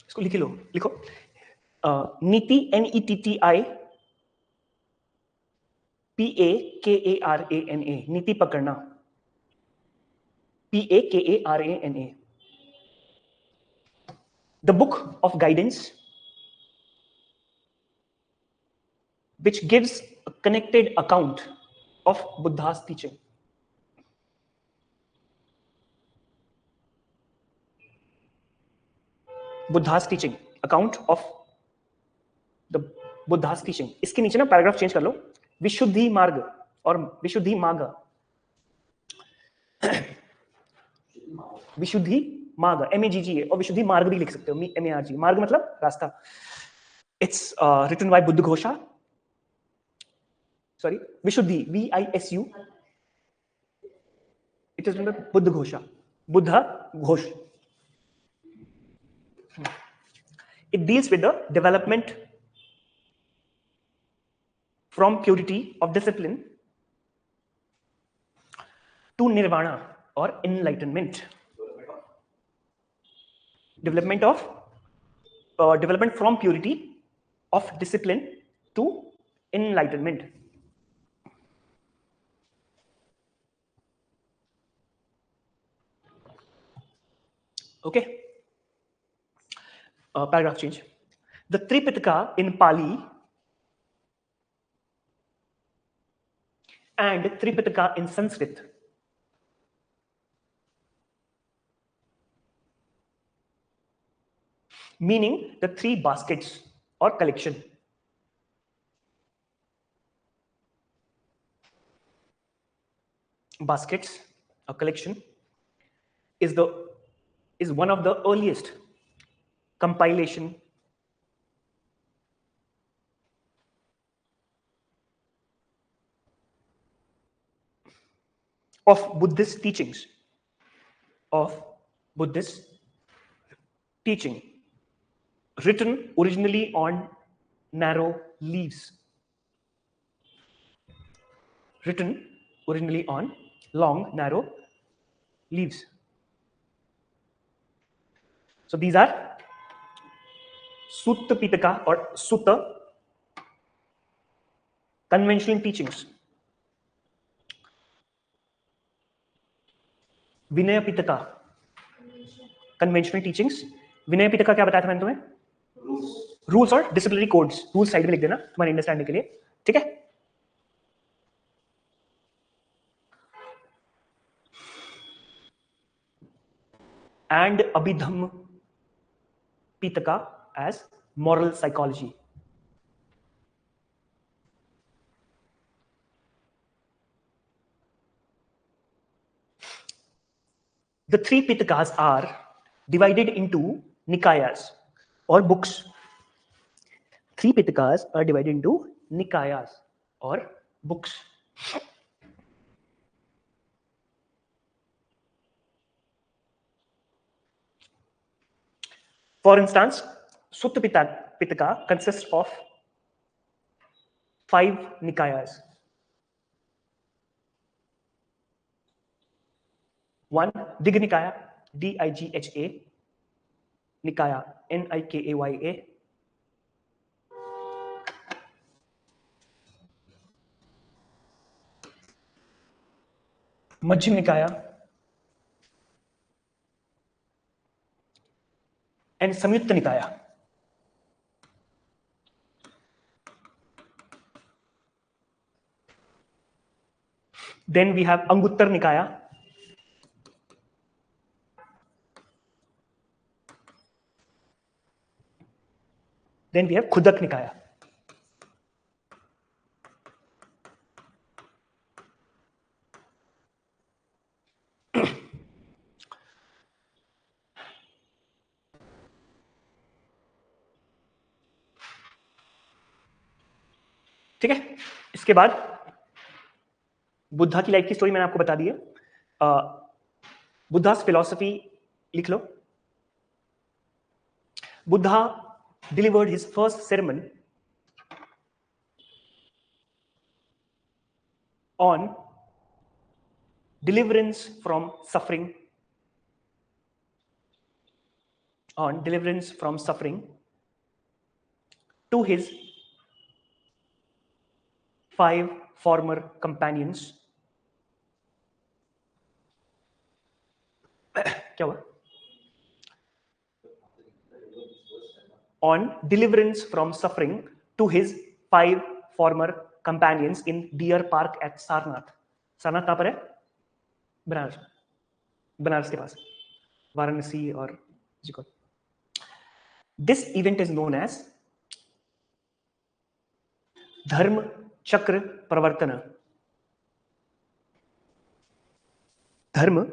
इसको लिख लो, लिखो. नीति, NETTI PAKARANA, नीति पकड़ना. PAKARANA. The book of guidance which gives a connected account of Buddha's teaching. Buddha's teaching, account of the Buddha's teaching. इसके नीचे ना पैराग्राफ चेंज कर लो, विशुद्धि मार्ग और विशुद्धि मार्ग. विशुद्धि मार्ग, MAGG, और विशुद्धि मार्ग भी लिख सकते हो, MARG. मार्ग मतलब रास्ता. It's written by Buddha Ghosha. Sorry, Vishuddhi, VISU. It is written by Buddha Ghosha. Buddha Ghosh. It deals with the development from purity of discipline to nirvana or enlightenment. Development from purity of discipline to enlightenment. Okay. Paragraph change. The Tripitaka in Pali and Tripitaka in Sanskrit meaning the three baskets or collection. Baskets or collection is one of the earliest compilation of Buddhist teachings, written originally on narrow leaves. written originally on long, narrow leaves. So these are Sutta Pitaka or Sutta conventional teachings. Vinaya Pitaka conventional teachings. विनय पिटका क्या बताया था मैंने तुम्हें? Rules और disciplinary codes. Rules side में लिख देना तुम्हारे अंडरस्टैंडिंग के लिए, ठीक है? And Abhidhamma Pitaka as moral psychology. The three Pitakas are divided into Nikayas or books. Three Pitakas are divided into Nikayas or books. For instance, Sutta Pitaka consists of 5 Nikayas. 1. Digha Nikaya, D-I-G-H-A. Nikaya, N-I-K-A-Y-A. Majjhima Nikaya. And Samyutta Nikaya. Then we have Anguttar Nikaya. Then we have Khudak Nikaya. ठीक है, इसके बाद बुद्धा की life की story मैंने आपको बता दी है. बुद्धा's philosophy लिख लो. Buddha delivered his first sermon on deliverance from suffering. On deliverance from suffering to his 5 former companions. क्या हुआ? On deliverance from suffering to his 5 former companions in Deer Park at Sarnath. Sarnath कहाँ पर है? बनारस. बनारस के पास, वाराणसी और जिको. This event is known as धर्म चक्र प्रवर्तन. धर्म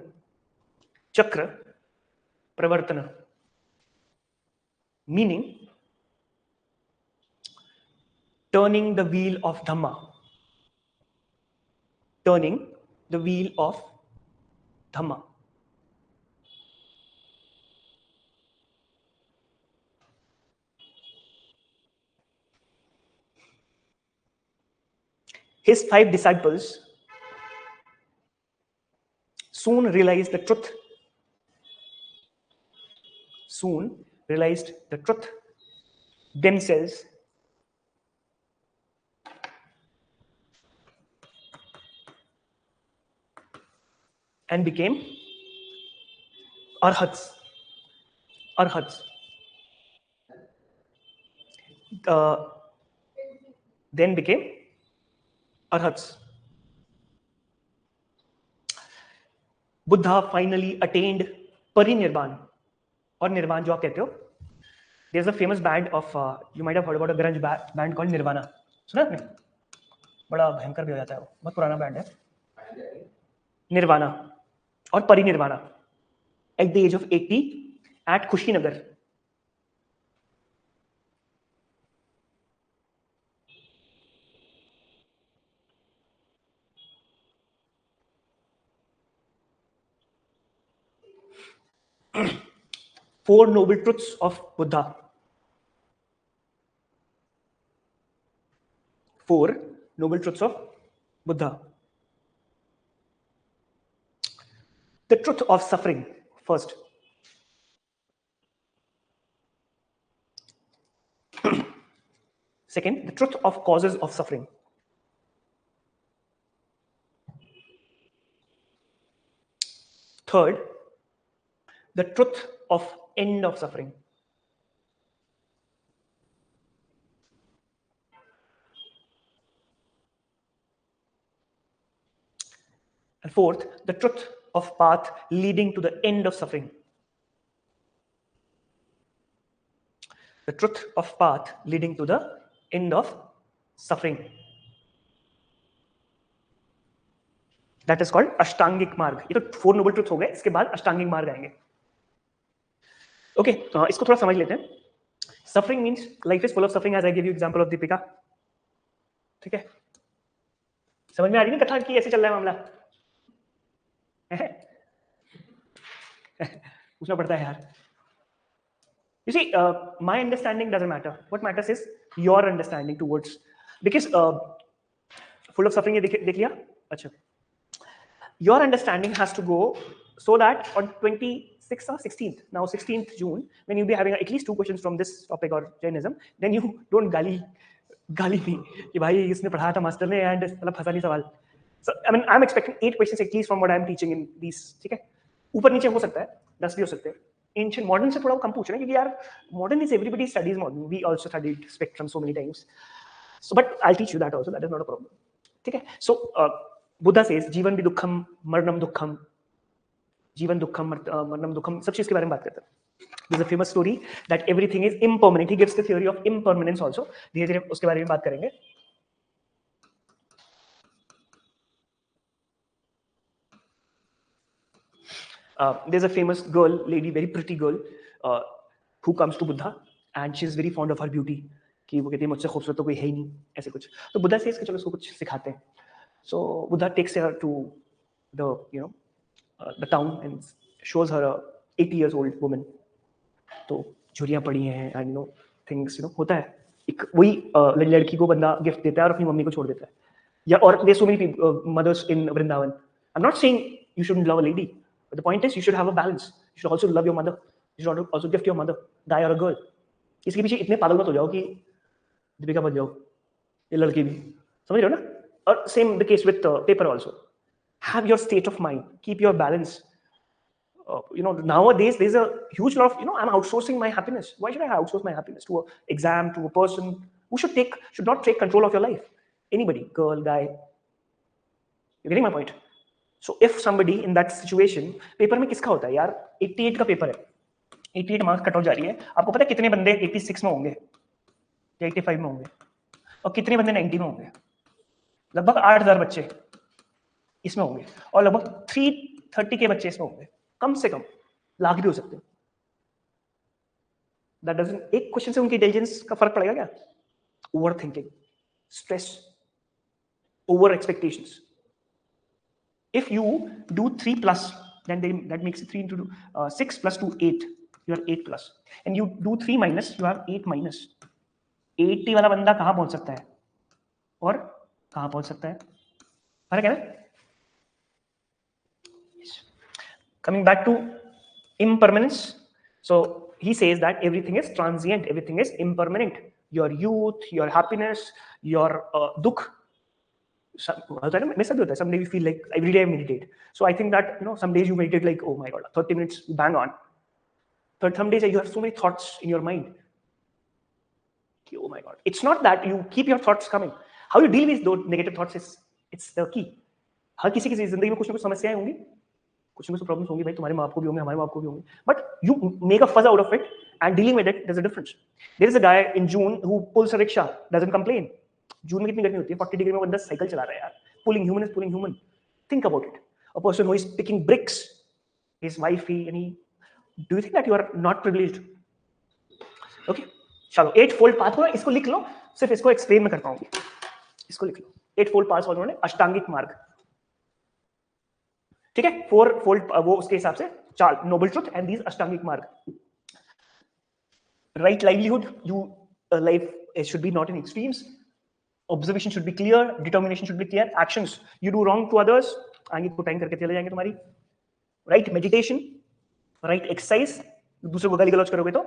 चक्र प्रवर्तन, meaning turning the wheel of Dhamma. Turning the wheel of Dhamma. His 5 disciples soon realized the truth. Soon realized the truth themselves and became arhats. Arhats. Then became arhats. Buddha finally attained parinirvan. और निर्वाण जो आप कहते हो. There's a famous band of you might have heard about a grunge band called Nirvana. सुना आपने? बड़ा भयंकर भी हो जाता है वो, बहुत पुराना बैंड है. निर्वाणा और परिनिर्वाणा at the age of 80 at Kushinagar. Four noble truths of Buddha. 4 noble truths of Buddha. The truth of suffering first. Second, the truth of causes of suffering. Third, the truth of end of suffering. And fourth, the truth of path leading to the end of suffering. The truth of path leading to the end of suffering. That is called अष्टांगिक मार्ग. ये तो 4 noble truths हो गए, इसके बाद अष्टांगिक मार्ग आएंगे. Okay, इसको थोड़ा समझ लेते हैं. Suffering means life is full of suffering, as I gave you example of Deepika. ठीक है? समझ में आ रही है ना कथा की ऐसे चल रहा है मामला? पूछना पड़ता है यार. You see, my understanding doesn't matter. What matters is your understanding towards, because full of suffering ये देख लिया? अच्छा. Your understanding has to go so that on 26th or 16th, now 16th June, when you'll be having at least 2 questions from this topic or Jainism, then you don't गाली नहीं कि भाई इसने पढ़ाया था मास्टर ने and मतलब फंसा नहीं सवाल. So I mean, I'm expecting 8 questions at least from what I'm teaching in these. ठीक है? ऊपर नीचे हो सकता है, 10 भी हो सकते हैं. Ancient modern से थोड़ा कम पूछ रहे हैं क्योंकि यार modern is everybody studies modern. We also studied spectrum so many times. So but I'll teach you that also. That is not a problem. ठीक है? So Buddha says जीवन भी दुखम मरणम दुखम. जीवन दुखम मरणम दुखम, सब चीज के बारे में बात करते हैं. There's a famous story that everything is impermanent. He gives the theory of impermanence also. धीरे धीरे उसके बारे में बात करेंगे. There's a famous girl, lady, very pretty girl, who comes to Buddha and she's very fond of her beauty. कि वो कहती है मुझसे खूबसूरत तो कोई है ही नहीं, ऐसे कुछ. तो बुद्धा says कि चलो इसको कुछ सिखाते हैं. So Buddha takes her to the town and shows her a 80 years old woman. तो झुरियाँ पड़ी हैं and things होता है. एक वही लड़की को बंदा गिफ्ट देता है और अपनी मम्मी को छोड़ देता है. या और there's so many mothers in Vrindavan. I'm not saying you shouldn't love a lady. But the point is, you should have a balance. You should also love your mother. You should also gift your mother, guy or a girl. इसके पीछे इतने पागल मत हो जाओ कि दीपिका बन जाओ, ये लड़की भी, समझ रहे हो ना? और same the case with paper also. Have your state of mind. Keep your balance. Nowadays there's a huge lot of I'm outsourcing my happiness. Why should I outsource my happiness to an exam, to a person who should not take control of your life? Anybody, girl, guy. You're getting my point? So if somebody in that situation, paper में किसका होता है यार? 88 का paper है, 88 marks cut off जा रही है. आपको पता है कितने बंदे 86 में होंगे या 85 में होंगे और कितने बंदे 90 में होंगे? लगभग 8000 बच्चे इसमें होंगे और लगभग 330 के बच्चे इसमें होंगे, कम से कम लाख भी हो सकते हैं. That doesn't, एक क्वेश्चन से उनकी इंटेलिजेंस का फर्क पड़ेगा क्या? Over thinking, stress, over expectations. If you do 3 plus, then that makes it 3 into 6 plus 2, 8. You are 8 plus. And you do 3 minus, you have 8 minus. 80 वाला बंदा कहाँ पहुँच सकता है और कहाँ पहुँच सकता है? फर्क है ना? Coming back to impermanence. So he says that everything is transient, everything is impermanent. Your youth, your happiness, your dukh. Someday we feel like every day I meditate. So I think that some days you meditate like, oh my god, 30 minutes bang on. But some days you have so many thoughts in your mind. Oh my god. It's not that you keep your thoughts coming. How you deal with those negative thoughts it's the key. हर किसी की जिंदगी में कुछ ना कुछ समस्याएं होंगी, कुछ ना कुछ प्रॉब्लम्स होंगी. भाई तुम्हारे माँ बाप को भी होंगे, हमारे माँ बाप को भी होंगे. But you make a fuss out of it and dealing with it, there's a difference. There is a guy in June who pulls a rickshaw, doesn't complain. जून में कितनी गर्मी होती है? 40 डिग्री में बंदा साइकिल चला रहा है यार. Pulling human is pulling human. Think about it. A person who is picking bricks, his wifey, do you think that you are not privileged? Okay. चलो 8fold path हो, इसको लिख लो. सिर्फ इसको एक्सप्लेन मैं कर पाऊंगी. इसको लिख लो. 8fold path वालों ने अष्टांगिक मार्ग. ठीक है? 4fold वो उसके हिसाब से 4 noble truth and these अष्टांगिक मार्ग. Right livelihood, life should be not in extremes. Observation should be clear, determination should be clear. Actions, you do wrong to others, आगे को टाइम करके चले जाएंगे तुम्हारी. राइट मेडिटेशन, राइट एक्सरसाइज, दूसरे को गाली गलौज करोगे तो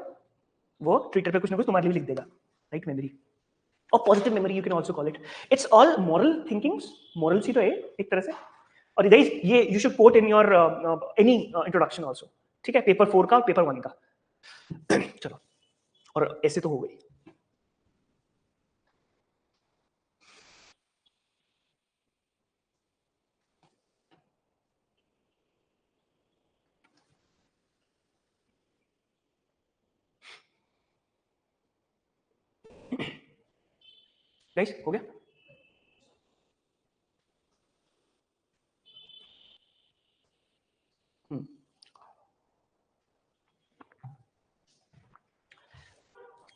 वो ट्विटर पे कुछ ना कुछ तुम्हारे लिए लिख देगा, राइट मेमोरी और positive memory you can also call it. It's all moral thinkings, morals ही तो है एक तरह से. और ये you should quote in your any introduction also, ठीक है, पेपर 4 का और पेपर 1 का. चलो, और ऐसे तो हो गई. गाइस हो गया.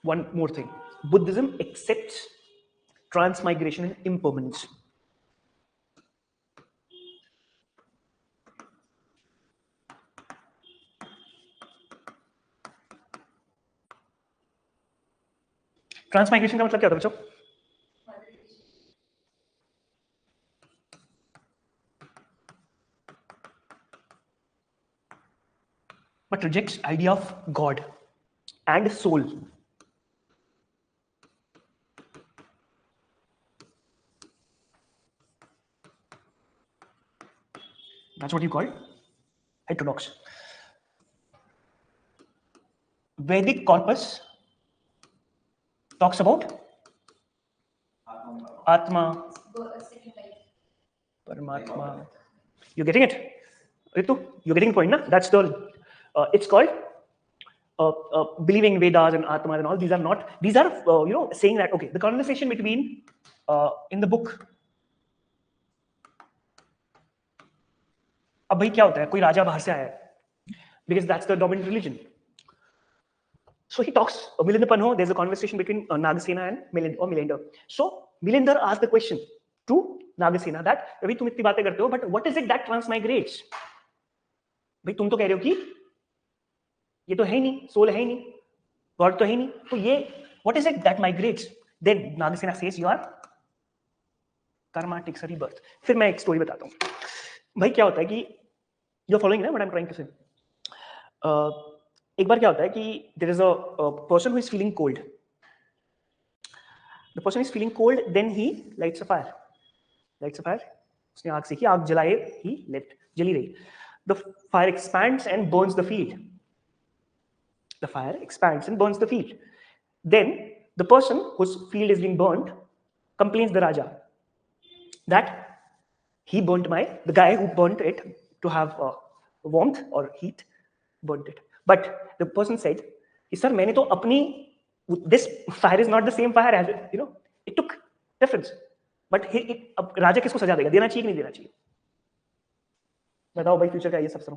One more thing, Buddhism accepts transmigration and impermanence. Transmigration का मतलब क्या होता है बच्चों? But rejects idea of God and soul. That's what you call heterodox. Vedic corpus talks about Atma, Paramatma. You're getting it? Ritu, you're getting the point, na? That's the, it's called believing in Vedas and Atma and all. These are not, these are, saying that, okay, the conversation between, in the book, अब भाई क्या होता है, कोई राजा बाहर से आया है, because that's the dominant religion. So he talks, Milinder Panho, there's a conversation between Nagasena and Milinder. So Milinder asked the question to Nagasena that, अभी तुम इतनी बातें करते हो, but what is it that transmigrates? भाई तुम तो कह रहे हो कि ये तो है ही नहीं, सोल है ही नहीं, गॉड तो है ही नहीं, तो ये what is it that migrates? Then Nagasena says your karma takes a rebirth. फिर मैं एक स्टोरी बताता हूँ. भाई क्या होता है कि you're following ना what I'm trying to say. एक बार क्या होता है कि there is a person who is feeling cold. The person is feeling cold, then he lights a fire. Lights a fire. उसने आग सेकी, आग जलाए, he left, जली रही. The fire expands and burns the field. The fire expands and burns the field. Then the person whose field is being burned complains the Raja that he burnt the guy who burnt it to have warmth or heat burnt it. But the person said, sir, मैंने तो अपनी, this fire is not the same fire as, it took difference. But अब राजा किसको सजा देगा, देना चाहिए कि नहीं देना चाहिए? बताओ भाई, फ्यूचर का ये सब सुनो.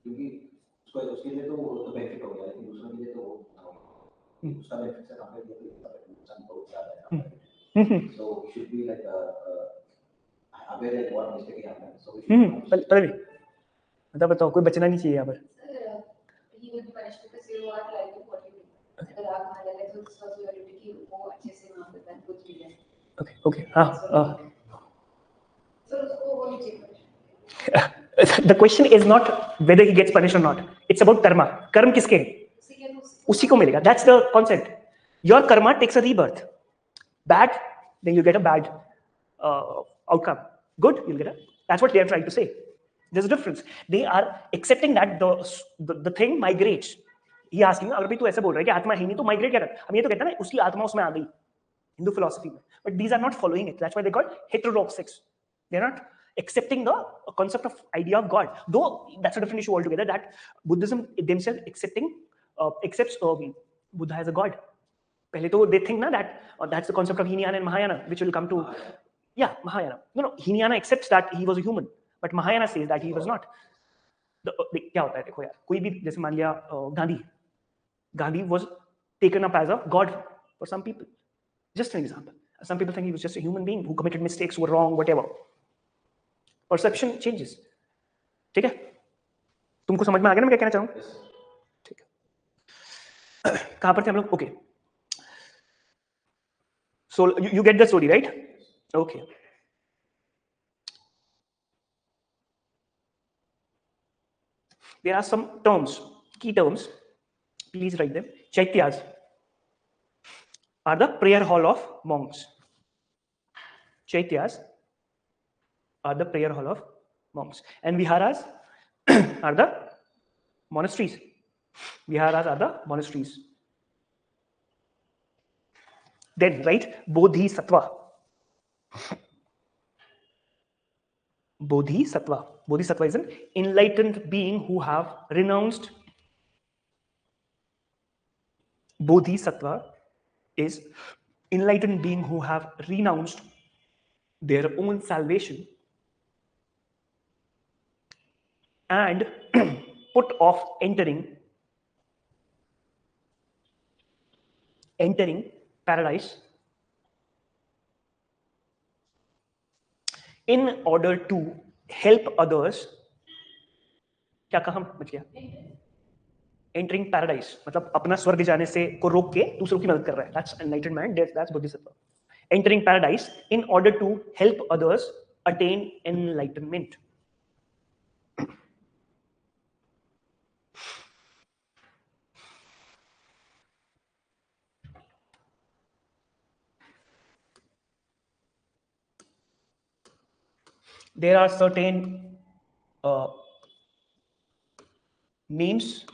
क्योंकि उसके लिए तो बेनिफिट हो गया, लेकिन दूसरों के लिए तो उसका बेनिफिट से कंपेयर किया तो नुकसान बहुत ज्यादा है. So we should be like aware of what mistake happened. So we should. बताओ कोई बचना नहीं चाहिए यहाँ पर. He will be punished because you are like what you do. अगर आग मार लगे तो this was your duty कि वो अच्छे से वहाँ पे बंद कुछ भी है. Okay. हाँ. So उसको वो नहीं चाहिए. The question is not whether he gets punished or not. It's about karma. Karma किसके हैं? उसी को मिलेगा. That's the concept. Your karma takes a rebirth. Bad, then you get a bad outcome. Good, you'll get a. That's what they are trying to say. There's a difference. They are accepting that the thing migrates. He asking, अगर भी तू ऐसे बोल रहा है कि आत्मा है नहीं तो migrate क्या करता? हम ये तो कहते हैं ना उसकी आत्मा उसमें आ गई. Hindu philosophy में. But these are not following it. That's why they call heterodox sects. They're not accepting the concept of idea of God. Though that's a different issue altogether. That Buddhism themselves accepts Buddha as a god. पहले तो they think ना that that's the concept of Hinayana and Mahayana, which will come to Mahayana. No, Hinayana accepts that he was a human, but Mahayana says that he was not. क्या होता है देखो यार, कोई भी जैसे मान लिया Gandhi was taken up as a god for some people. Just an example. Some people think he was just a human being who committed mistakes, were wrong, whatever. Perception changes. ठीक है? तुमको समझ में आ गया ना मैं क्या कहना चाहूँ? ठीक है. कहाँ पर थे हम लोग? Okay. So you get the story, right? Okay. There are some terms, key terms. Please write them. Chaityas are the prayer hall of monks. Chaityas are the prayer hall of monks. And viharas are the monasteries. Viharas are the monasteries. Then, right, bodhisattva. Bodhisattva. Bodhisattva is an enlightened being who have renounced. Bodhisattva is enlightened being who have renounced their own salvation and put off entering paradise in order to help others. क्या कहा बच गया? Entering paradise मतलब अपना स्वर्ग जाने से को रोक के दूसरों की मदद कर रहा है. That's enlightened man. That's bodhisattva. Entering paradise in order to help others attain enlightenment. There are certain names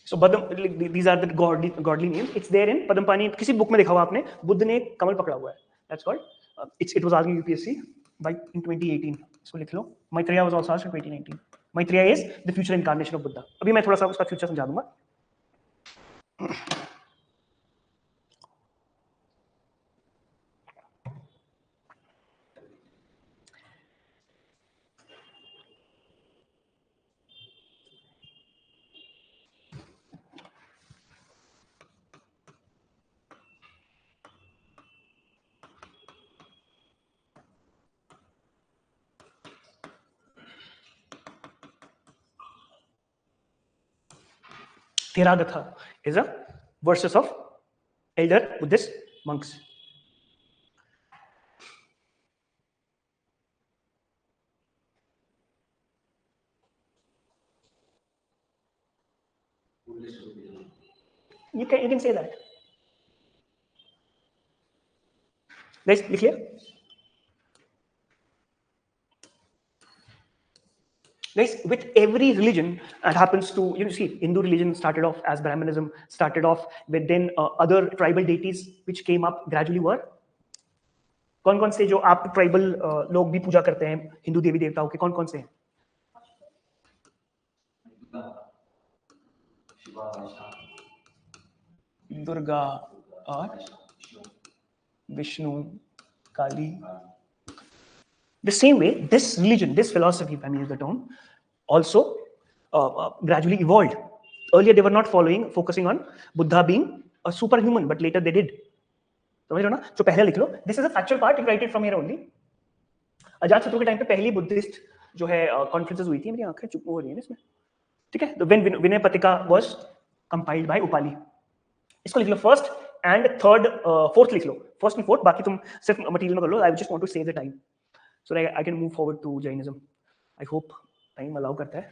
so these are the godly names. It's there in Padmpani. किसी book में देखा होगा आपने, बुद्ध ने कमल पकड़ा हुआ है. That's called it was asked in UPSC by in 2018. इसको लिख लो. Maitreya was also asked in 2019. Maitreya is the future incarnation of Buddha. अभी मैं थोड़ा सा उसका future समझा दूंगा. Theragatha is a verses of elder Buddhist monks. You can say that. Guys, you clear? Guys, with every religion, it happens to, see, Hindu religion started off as Brahmanism, started off with then other tribal deities which came up gradually were. कौन-कौन से जो आप tribal लोग भी पूजा करते हैं हिंदू देवी देवताओं के, कौन-कौन से हैं? दुर्गा और विष्णु, काली. The same way, this religion, this philosophy, if I may use the term, also gradually evolved. Earlier, they were not focusing on Buddha being a superhuman, but later they did. समझ रहे हो ना? तो पहले लिख लो. This is a factual part. You write it from here only. अजात शत्रु के टाइम पे पहली बुद्धिस्ट जो है कॉन्फ्रेंसेस हुई थी. मेरी आंखें चुप हो रही हैं इसमें. ठीक है? तो when Vinay Patrika was compiled by Upali. इसको लिख लो फर्स्ट एंड थर्ड, फोर्थ लिख लो. फर्स्ट एंड फोर्थ, बाकी तुम सिर्फ मटेरियल में कर लो. I just want to save the time so that I can move forward to Jainism. I hope time allow karta hai.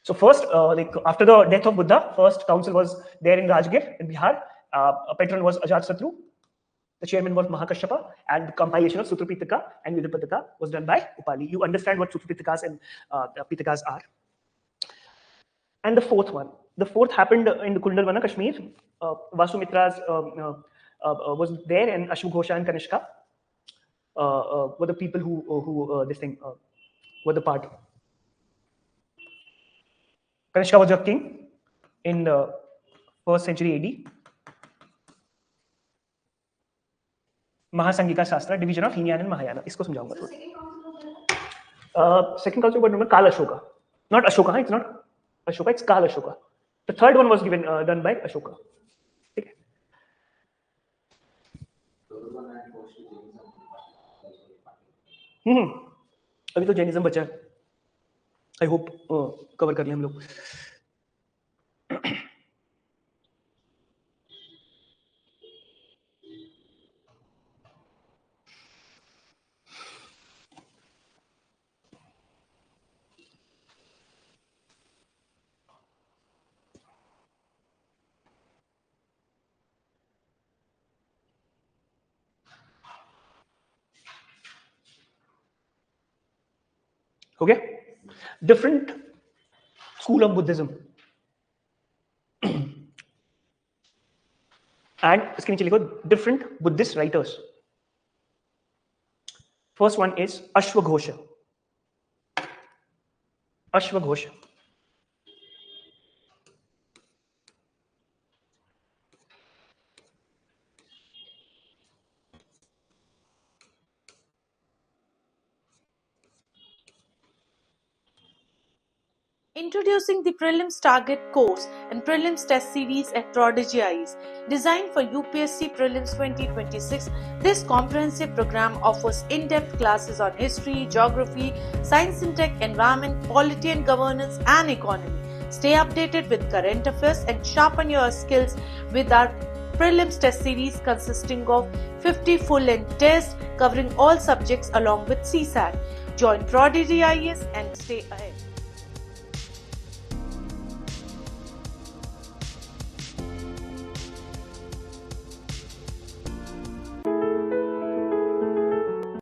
So first, like after the death of Buddha, first council was there in Rajgir in Bihar. A patron was Ajatasattu. The chairman was Mahakashyapa, and the compilation of Sutra Pitaka and Vidupataka was done by Upali. You understand what Sutra Pitakas and Pitakas are. And the fourth one, the fourth happened in the Kundalwana, Kashmir. Vasumitra's was there, and Ashwagosha and Kanishka were the people who this thing were the part. Kanishka was a king in the 1st century AD. महासंगिका शास्त्र, division of Hinayana and Mahayana. इसको समझाऊंगा थोड़ा. Second council word number काल Ashoka, not Ashoka. It's not Ashoka, it's Kal Ashoka. The third one was done by Ashoka. Okay. अभी तो Jainism बचा है. I hope cover कर लें हम लोग. Okay, different school of Buddhism. And इसके नीचे लिखो different Buddhist writers. First one is Ashwagosha. Ashwagosha. Introducing the Prelims Target course and Prelims Test Series at ProdEgyIAS. Designed for UPSC Prelims 2026, this comprehensive program offers in-depth classes on history, geography, science and tech, environment, polity and governance, and economy. Stay updated with current affairs and sharpen your skills with our Prelims Test Series consisting of 50 full-length tests covering all subjects along with CSAT. Join ProdEgyIAS and stay ahead.